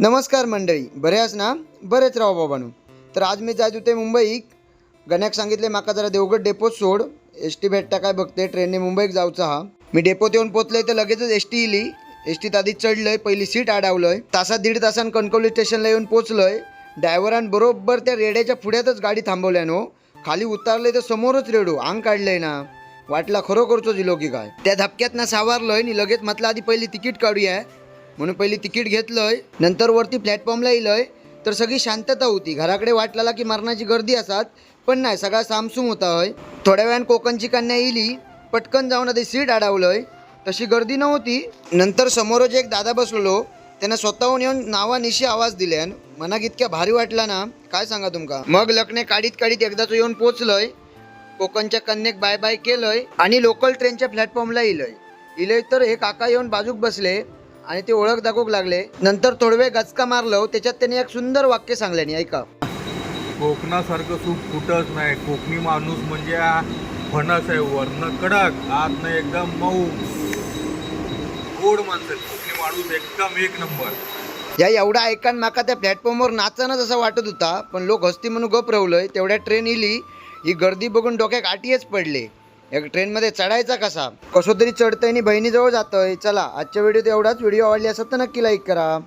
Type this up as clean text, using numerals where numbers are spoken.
नमस्कार मंडळी, बरे आस ना? बरेच राव बाबांनो. तर आज मी जायत होते मुंबईक. गण्याक सांगितले माका जरा देवगड डेपोत सोड, एस टी भेटता काय बघते, ट्रेनने मुंबईक जाऊचा हा. मी डेपोत येऊन पोचलोय तर लगेचच एस टी इली. एस टीत आधी चढलोय, पहिली सीट अडवलोय. तासात दीड तासान कणकवली स्टेशनला येऊन पोचलोय. ड्रायव्हरान बरोबर त्या रेड्याच्या पुढ्यातच गाडी थांबवल्यानो. खाली उतारले तर समोरच रेडो अंग काढलंय ना. वाटला खरोखरचो दिलो की काय. त्या धपक्यात ना सावारलोय आणि लगेच म्हटलं आधी पहिली तिकीट काढूया म्हणून पहिली तिकीट घेतलंय. नंतर वरती प्लॅटफॉर्मला येलोय तर सगळी शांतता होती. घराकडे वाटला की मरणाची गर्दी असतात, पण नाही, सगळा सामसूम होता होय. थोड्या वेळान कोकणची कन्या येईली, पटकन जाऊन आधी सीट अडवलंय. तशी गर्दी नव्हती. नंतर समोरच एक दादा बसलो, त्यांना स्वतःहून येऊन नावानिशी आवाज दिल्यान मनाक इतक्या भारी वाटला ना, काय सांगा तुमका. मग लग्ने काढीत काढीत एकदाच येऊन पोचलोय. कोकणच्या कन्येक बाय बाय केलंय आणि लोकल ट्रेनच्या प्लॅटफॉर्मला इलय तर हे काका येऊन बाजूक बसले आणि ते ओळख दाखवूक लागले. नंतर थोडे वेळ गचका मारलो, त्याच्यात त्यांनी एक सुंदर वाक्य सांगल्यानी, ऐका. कोकणासारखं सूप कुठंच नाही. कोकणी माणूस म्हणजे फणस आहे, वर्ण कडक, आतनं एकदम मऊ, गोड माणसं. कोकणी माणूस एकदम एक नंबर. या एवढा ऐकान माका त्या प्लॅटफॉर्मवर नाचणंच असं वाटत होता, पण लोक हस्ती म्हणून गप रवलंय. तेवढ्या ट्रेन इली. ही गर्दी बघून डोक्यात आटीच पडले. एक ट्रेनमध्ये चढायचा कसो तरी चढतंय आणि बहिणीजवळ जातोय. चला, आजच्या व्हिडिओत एवढाच. व्हिडिओ आवडली असेल तर नक्की लाईक करा.